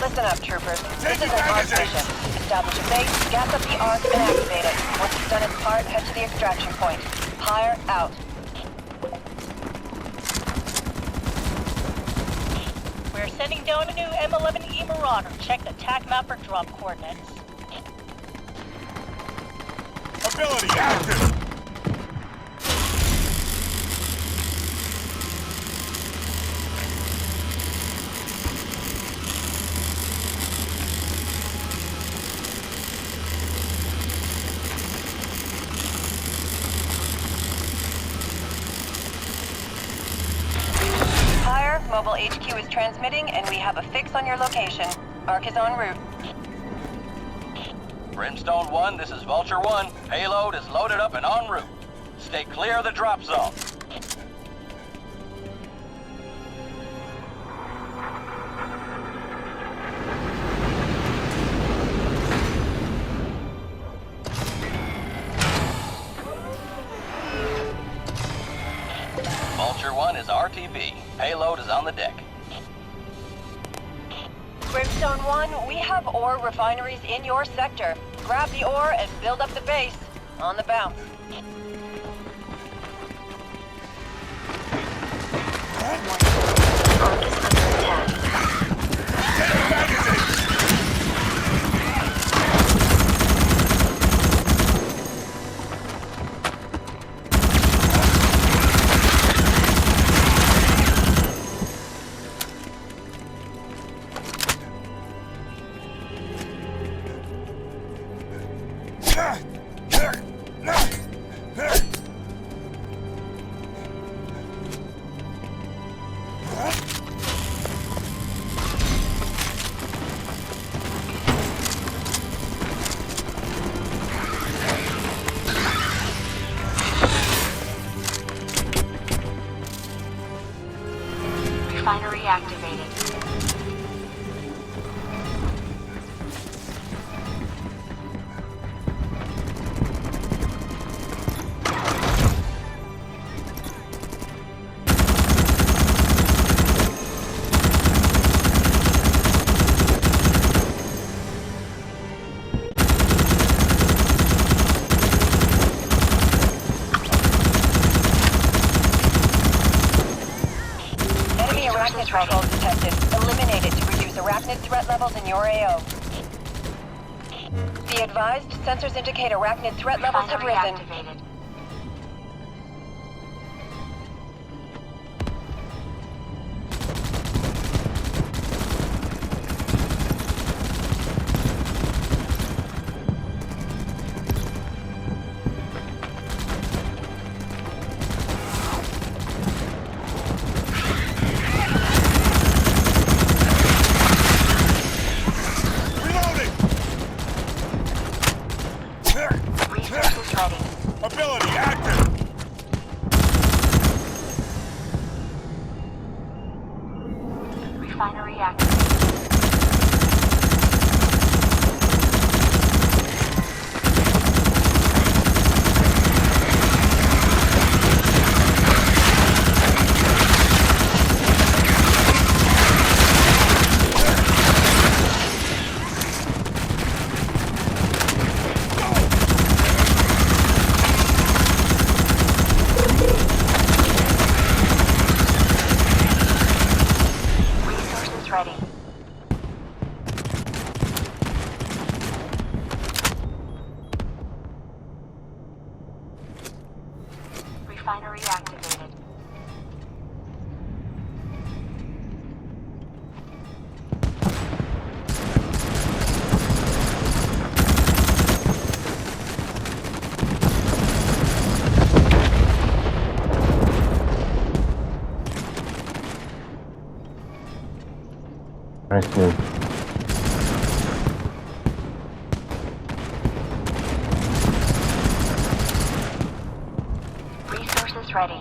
Listen up, troopers. This is an ARC mission. Establish a base, gas up the ARC, and activate it. Once it's done its part, head to the extraction point. Hire out. We're sending down a new M11E Marauder. Check the TAC map for drop coordinates. Ability active! Mobile HQ is transmitting, and we have a fix on your location. ARC is en route. Brimstone 1, this is Vulture 1. Payload is loaded up and en route. Stay clear of the drop zone. Vulture 1 is RTV. Payload is on the deck. Brimstone 1, we have ore refineries in your sector. Grab the ore and build up the base. On the bounce. Refinery activated. Control detected. Eliminate it to reduce arachnid threat levels in your AO. Be advised, sensors indicate arachnid threat levels have risen. Activated. Ability active! Refinery activated. Ready. Refinery activated. Nice move. Resources ready.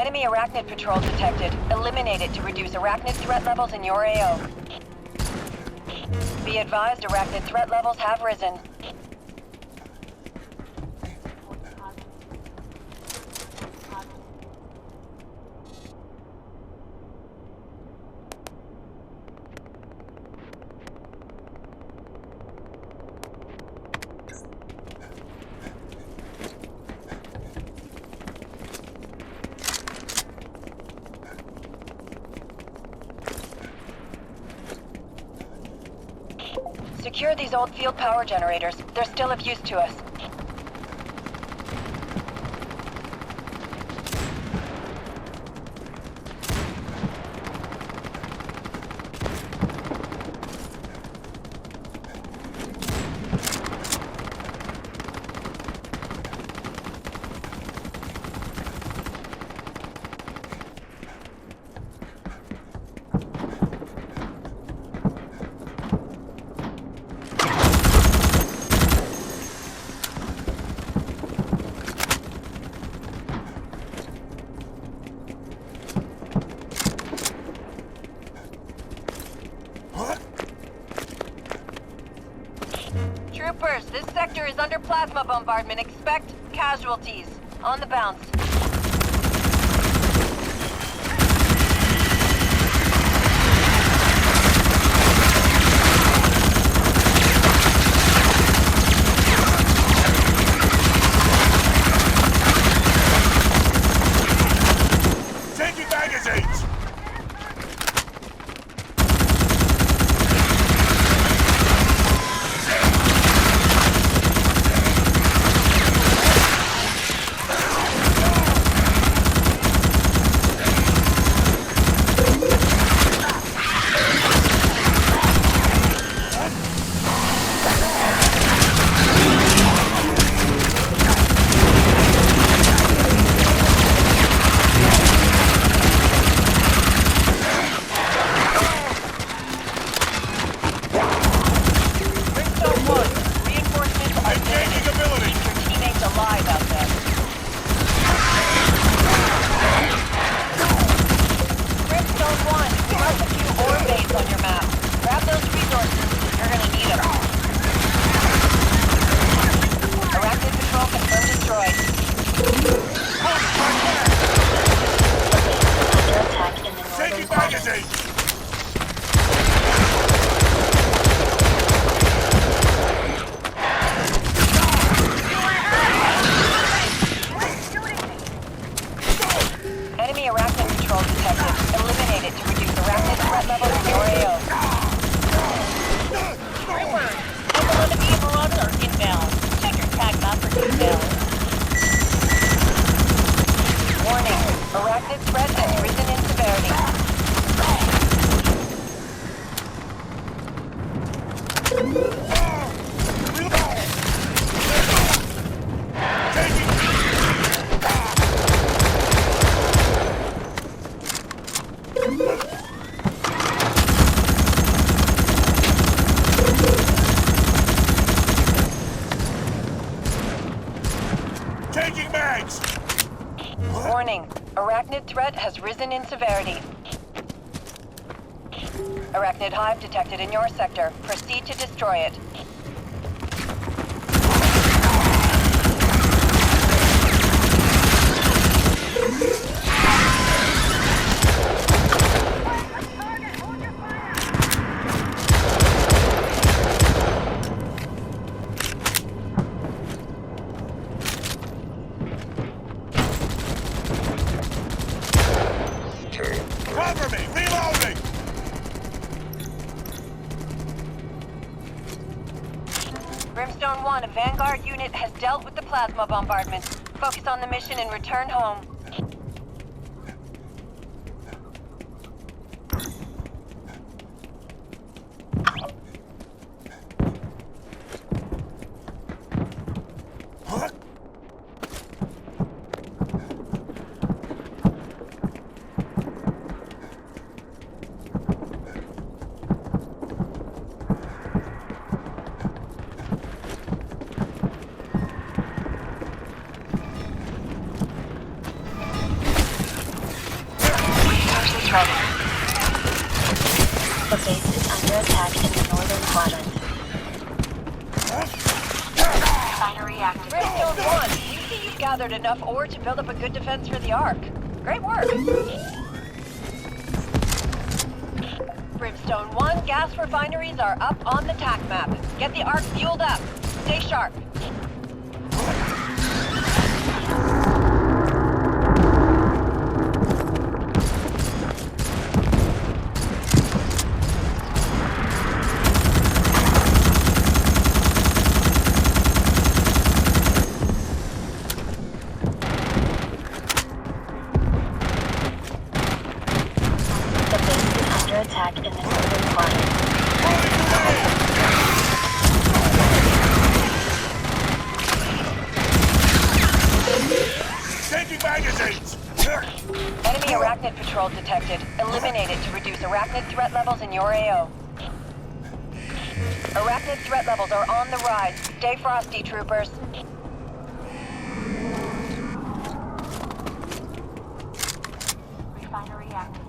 Enemy arachnid patrol detected. Eliminate it to reduce arachnid threat levels in your AO. Be advised, arachnid threat levels have risen. Secure these old field power generators. They're still of use to us. Troopers, this sector is under plasma bombardment. Expect casualties. On the bounce. Changing magazines! Changing mags! Warning. Arachnid threat has risen in severity. Arachnid hive detected in your sector. Proceed to destroy it. Cover me! Reloading! Brimstone 1, a Vanguard unit has dealt with the plasma bombardment. Focus on the mission and return home. forces ready. The base is under attack in the northern quadrant. Refinery activated. Brimstone 1, you see you've gathered enough ore to build up a good defense for the Ark. Great work. Brimstone 1, gas refineries are up on the TAC map. Get the Ark fueled up. Stay sharp. Attack in the northern quadrant. Changing magazines! Enemy arachnid patrol detected. Eliminate it to reduce arachnid threat levels in your AO. Arachnid threat levels are on the rise. Stay frosty, troopers. Refinery activated.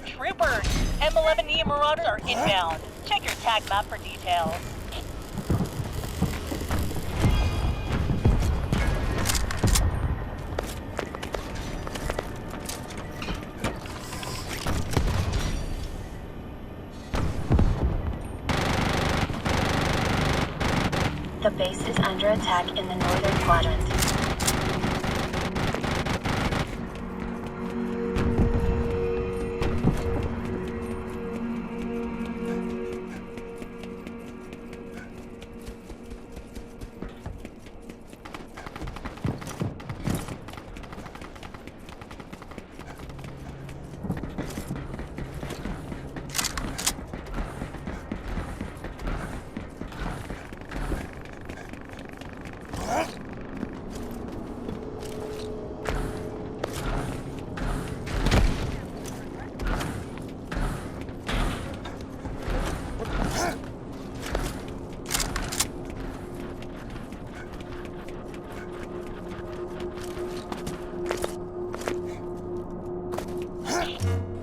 Troopers, M11E Marauders are inbound. Check your tag map for details. The base is under attack in the northern quadrant.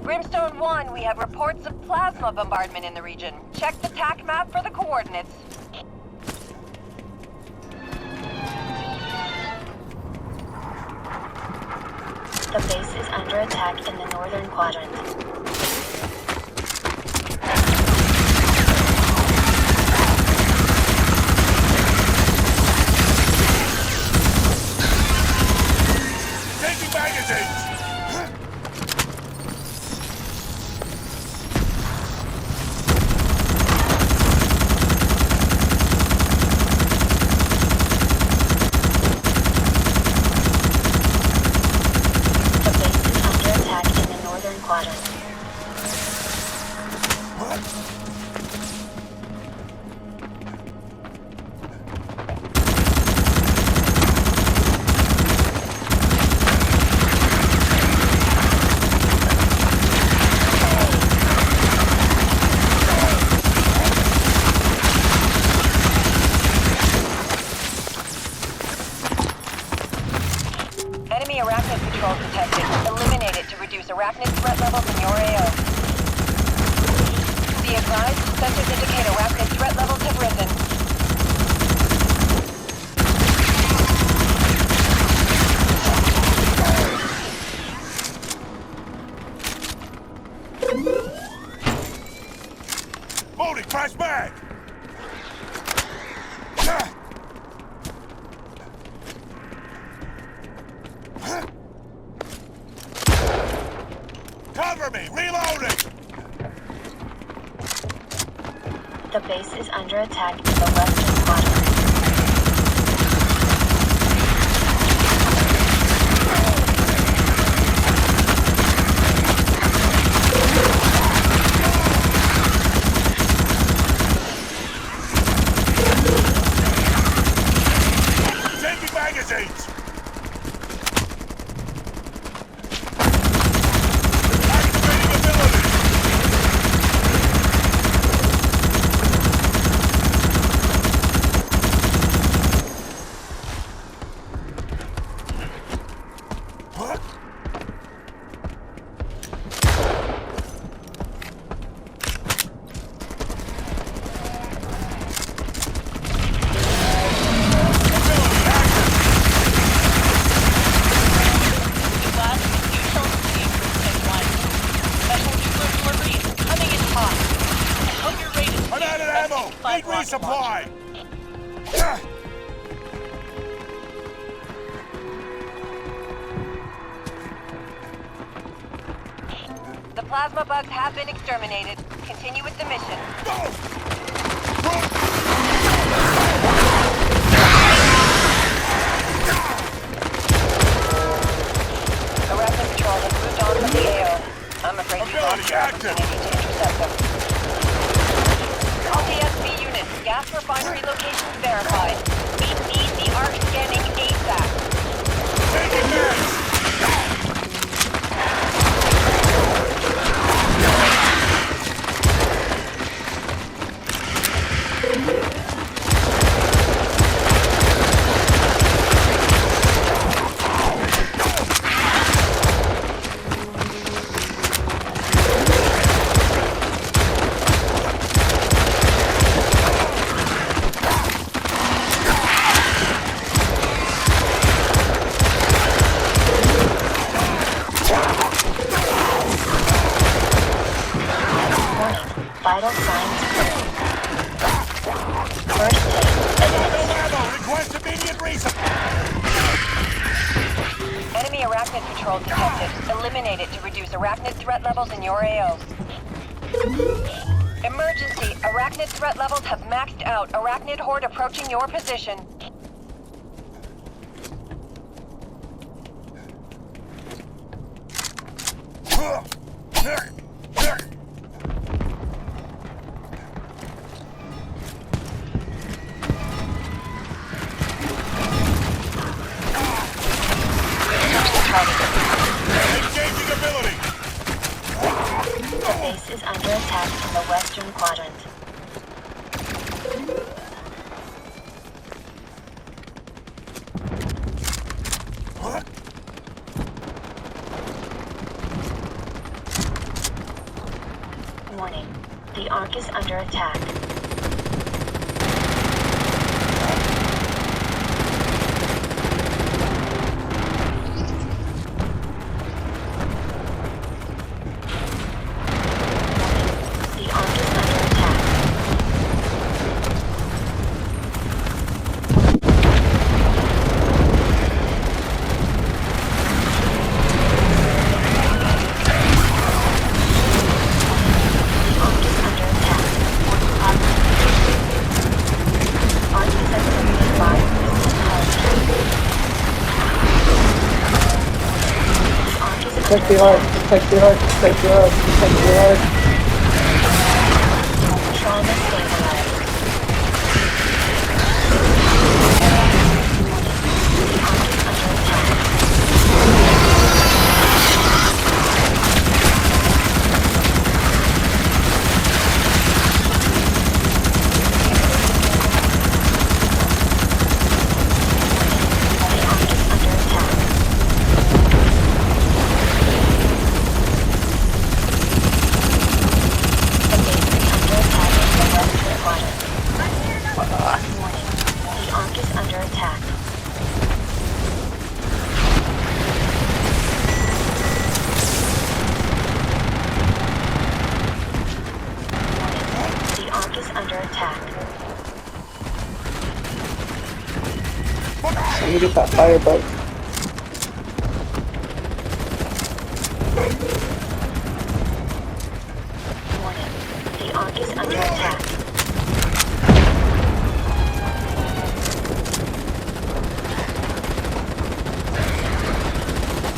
Brimstone 1, we have reports of plasma bombardment in the region. Check the TAC map for the coordinates. The base is under attack in the northern quadrant. Changing magazines! Quadrant. Enemy arachnid patrol detected. Eliminate it to reduce arachnid threat levels in your AO. Be advised, sensors indicate arachnid threat levels have risen. Loading, crash mag! Cover me! Reloading! The base is under attack in the western quadrant. Changing magazines! supply! The plasma bugs have been exterminated. Continue with the mission. Arachnid Patrol has moved on from the AO. I'm afraid you lost Ability your active. opportunity to intercept them. All DSB units, gas refinery locations verified. We need the ARC scanning ASAP. Taking meds! Vital signs clear. First aid administered. Ammo! Request immediate resupply! Enemy Arachnid Patrol detected. Eliminate it to reduce Arachnid threat levels in your AO. Emergency! Arachnid threat levels have maxed out. Arachnid horde approaching your position. Engaging ability! The base is under attack in the western quadrant. Warning. The Ark is under attack. The Ark is under attack. Protect the arc, protect the arc, protect the arc, protect the arc. Trauma stabilized. The Ark is under attack. The Ark is under attack. The base is under attack in the western quadrant. Warning. The Ark is under attack. Warning. The Ark is under attack. Let me get that firebug. Warning. The Ark is under attack.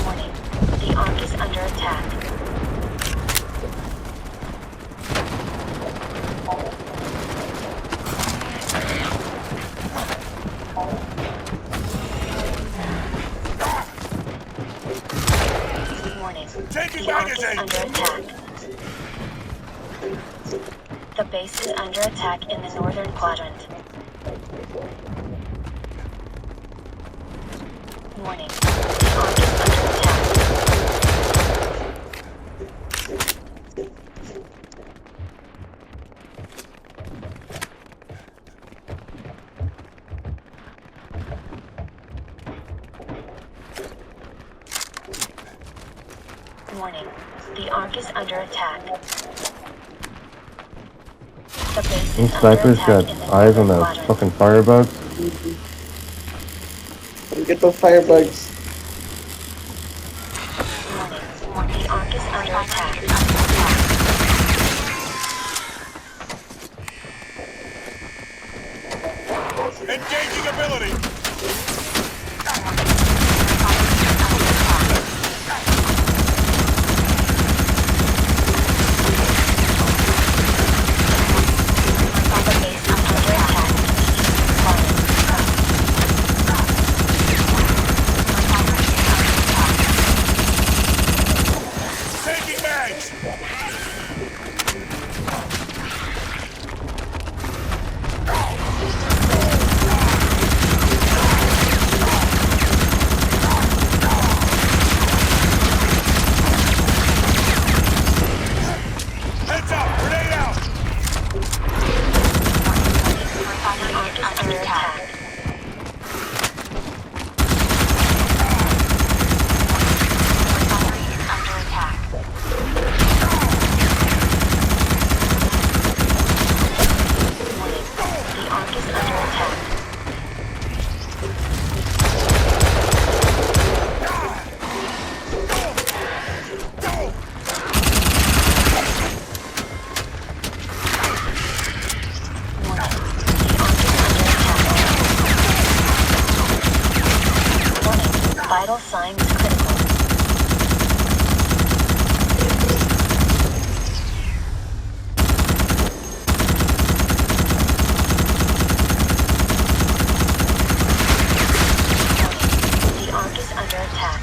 Warning. The Ark is under attack. Warning. Taking The Ark is magazine! under attack. The base is under attack in the northern quadrant. Warning. The Ark is under attack. Warning. The Ark is under attack. The base These is under snipers attack got in the eyes on northern the quadrant. fucking firebugs. Get those firebugs. Warning. The Ark is under attack. Engaging ability. The base is under attack. Warning. Taking mags. Heads up. Grenade out. The Ark is under attack. Warning. The Ark is under attack. Warning. The Ark is under attack. Warning. Vital signs critical. The Ark is under attack.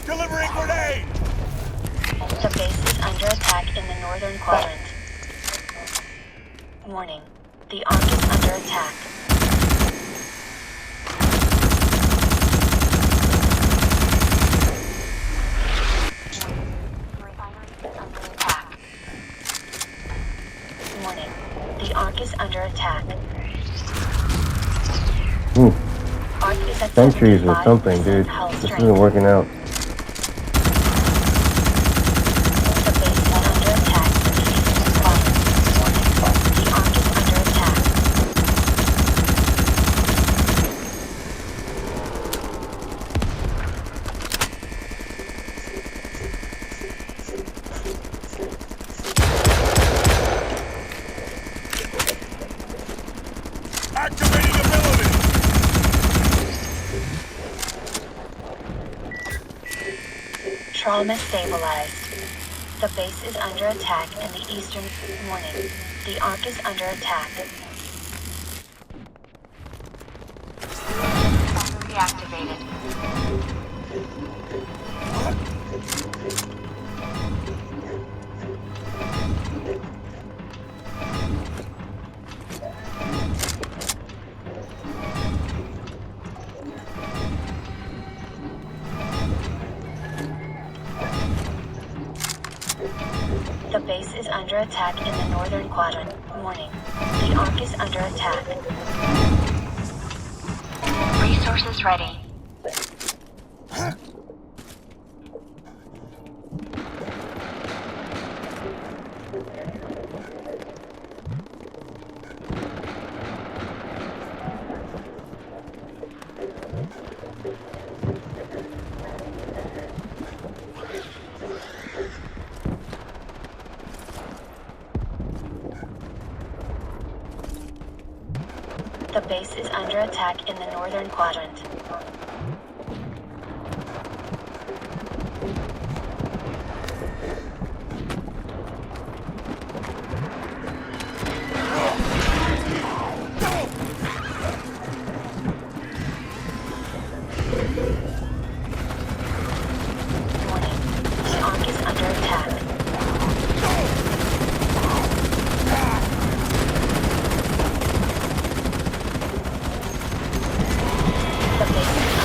Delivering grenade. The base is under attack in the northern quadrant. Warning. The Ark is under attack. Warning. The Ark is under attack. Ark is at Sentries or 75% something, dude. hull This strength. isn't working out. The base is under attack in the eastern quadrant. Warning. The Ark is under attack. Activating ability. Trauma stabilized. The base is under attack in the eastern. Warning. The Ark is under attack. Reactivated. The base is under attack in the northern quadrant. Warning. The Ark is under attack. Resources ready. The base is under attack in the northern quadrant. Warning. The Ark is under attack. The base is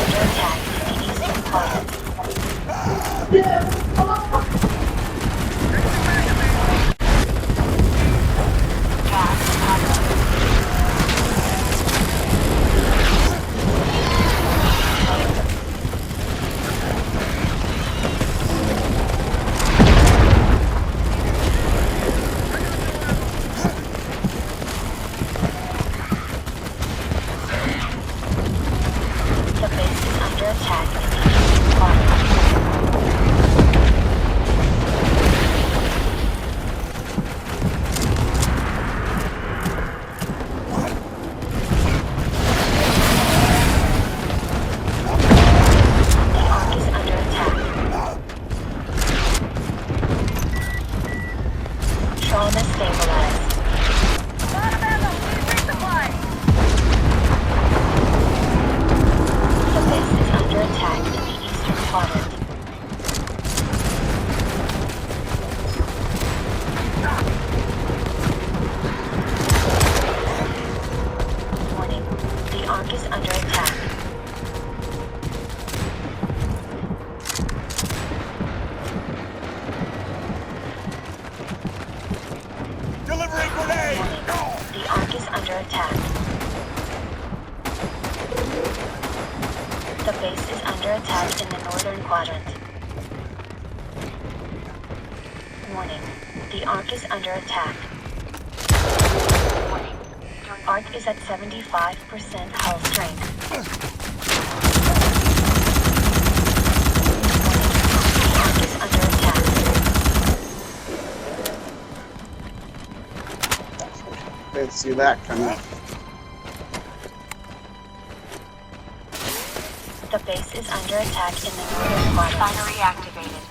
attack in the northern quadrant. Warning. The Ark is under attack. Warning. Your Ark is at 75% hull strength. Warning. The Ark is under attack. Didn't see that coming. The base is under attack in the northern quadrant. Refinery activated.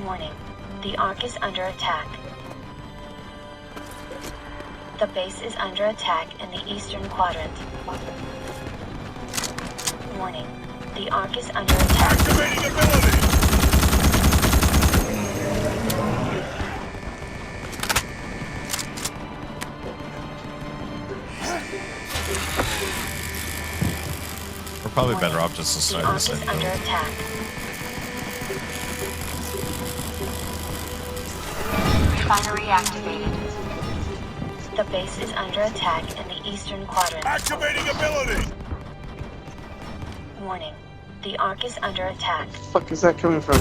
Warning. The Ark is under attack. The base is under attack in the eastern quadrant. Warning. The Ark is under attack. Activating ability! We're probably better off just to The start Ark this is thing. under attack. Refinery activated. The base is under attack in the eastern quadrant. Activating ability! Warning. The Ark is under attack. Where the fuck is that coming from?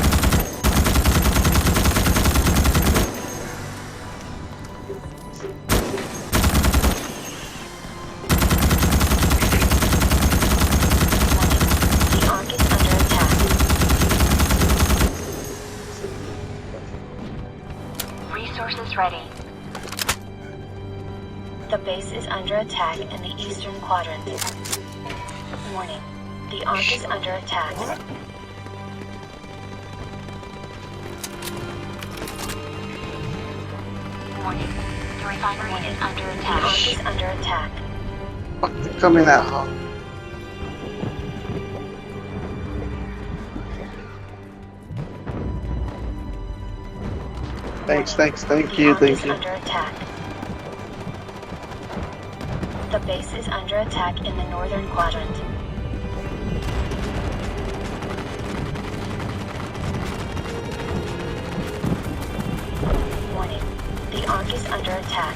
Warning. The Ark is under attack. Resources ready. The base is under attack in the eastern quadrant. Warning. The Ark is under attack. Warning. The refinery is under attack. The Ark is under attack. Fuck, they're coming that hard. Thanks, thank The you, Ark thank is you. under attack. The base is under attack in the northern quadrant. Warning. The Ark is under attack.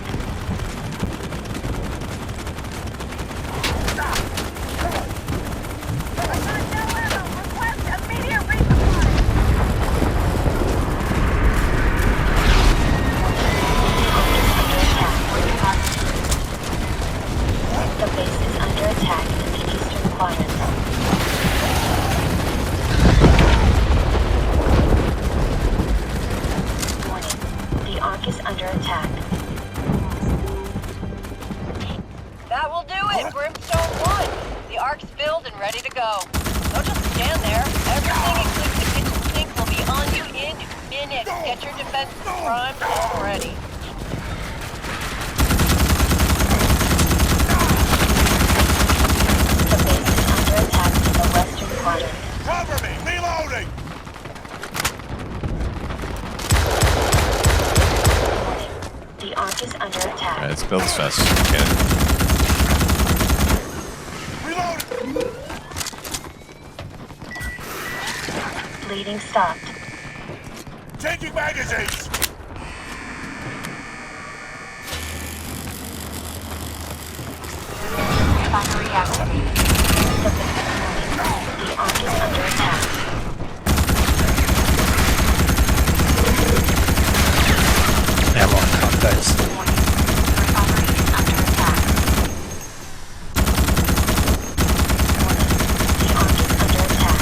The base is under attack in the eastern quadrant. Warning. The Ark is under attack. That will do it, Brimstone 1. The Ark's filled and ready to go. Don't just stand there. Everything except the kitchen sink will be on you in minutes. Get your defenses primed and ready. The base is under attack in the western quadrant. Cover me! Reloading! Warning. The Ark is under attack. Yeah, it's built as fast as we can. Reloading! Bleeding stopped. Taking magazines! Refinery activated. The Ark is under attack. Ammo on top, guys. Warning. The refinery is under attack. Warning. The Ark is under attack.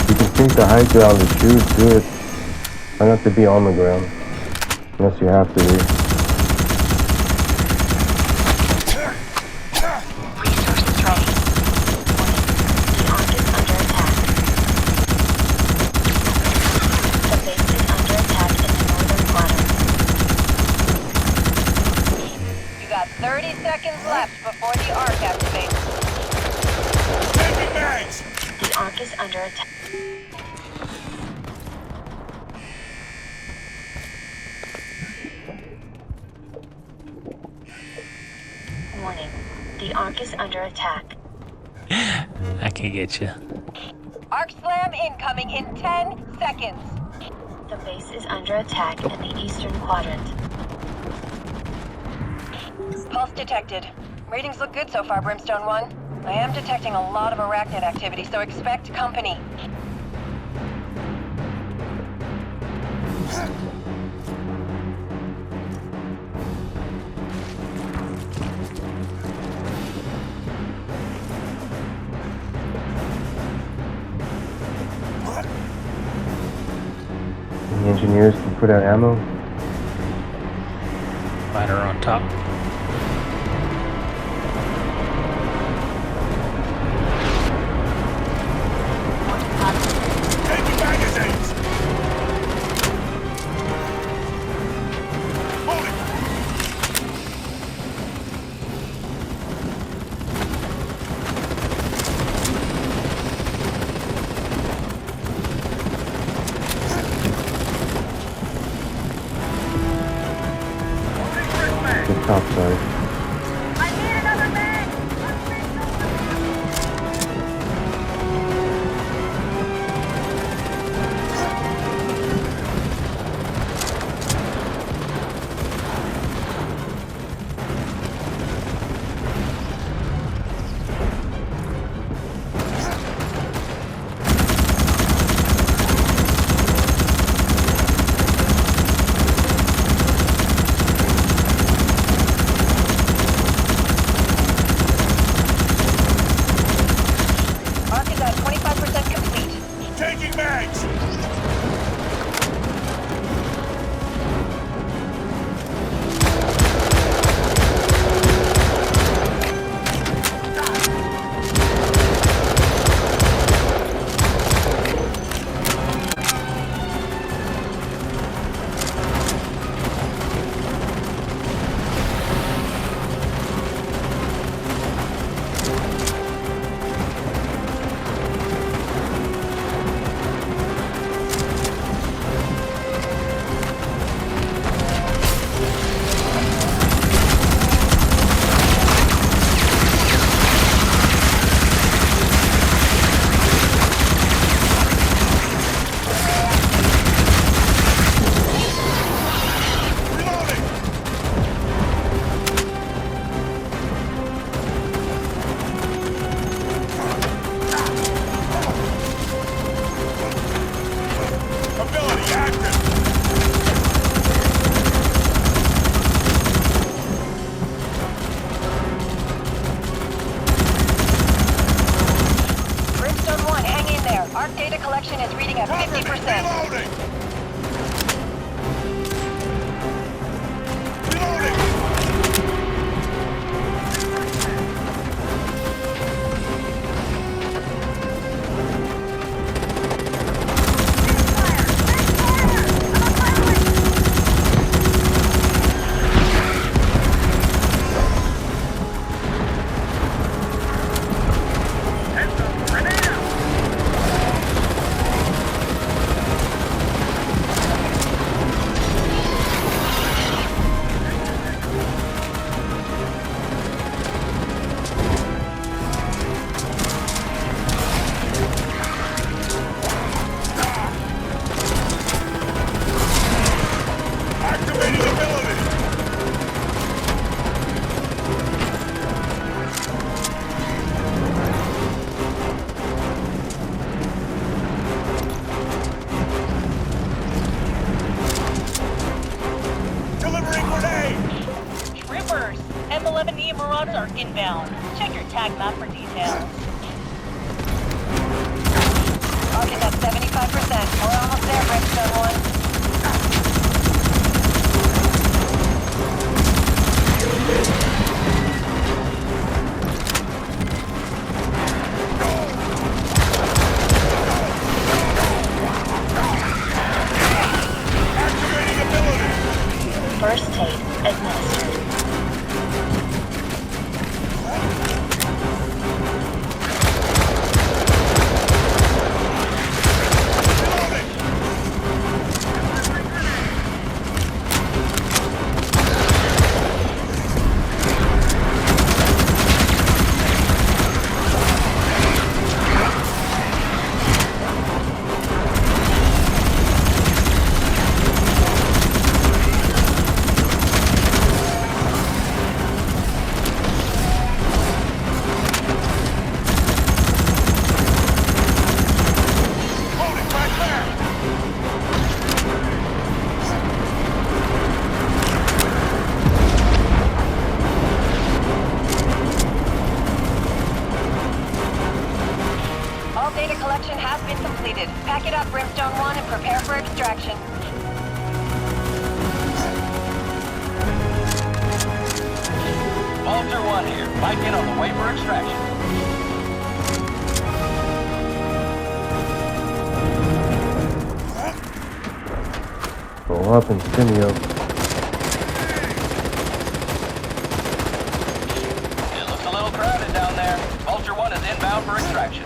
You can sink the high ground and shoot, do it. Try not to be on the ground. Unless you have to be. Resources ready. Warning. The Ark is under attack. The base is under attack in the northern quadrant. You got 30 seconds left before the Ark activates. Taking mags! The Ark is under attack. The Ark is under attack. I can get you. Arc slam incoming in 10 seconds. The base is under attack in the eastern quadrant. Pulse detected. Readings look good so far, Brimstone 1. I am detecting a lot of arachnid activity, so expect company. The engineers can put out ammo. Ladder on top. Changing magazines! Loading! Just top side. Arc is at 25% complete. Changing mags! Reloading! Ability active! Brimstone 1, hang in there. Arc data collection is reading at Cover me! 50%. Reloading! Reloading! Activating ability! Delivering grenade! Troopers, M11E Marauders are inbound. Check your tag map for details. Arc is at 75%. We're almost there, Brimstone 1. Activating ability! First aid administered. Reloading! strike in on the way for extraction. Go up and spin me up. It looks a little crowded down there. Vulture 1 is inbound for extraction.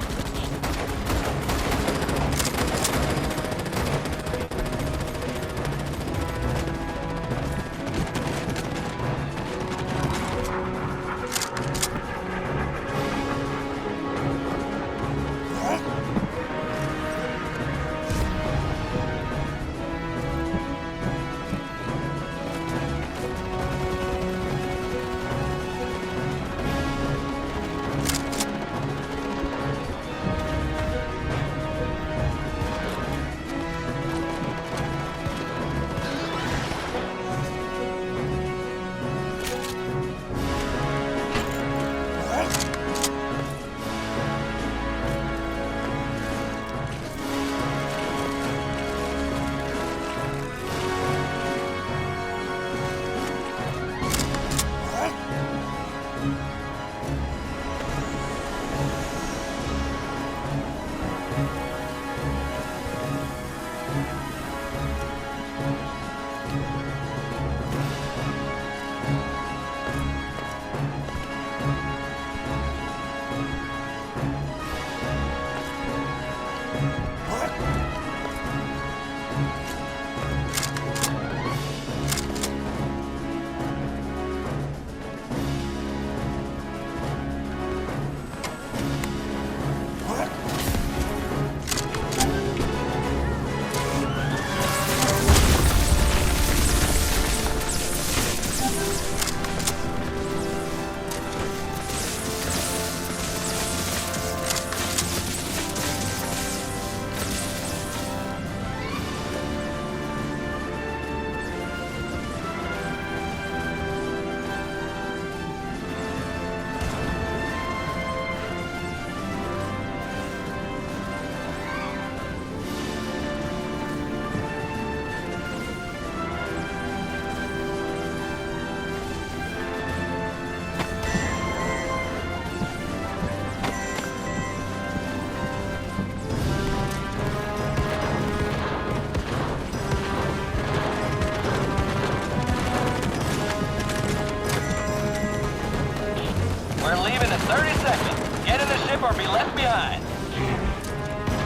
We're leaving in 30 seconds. Get in the ship or be left behind.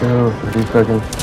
Oh, 30 seconds.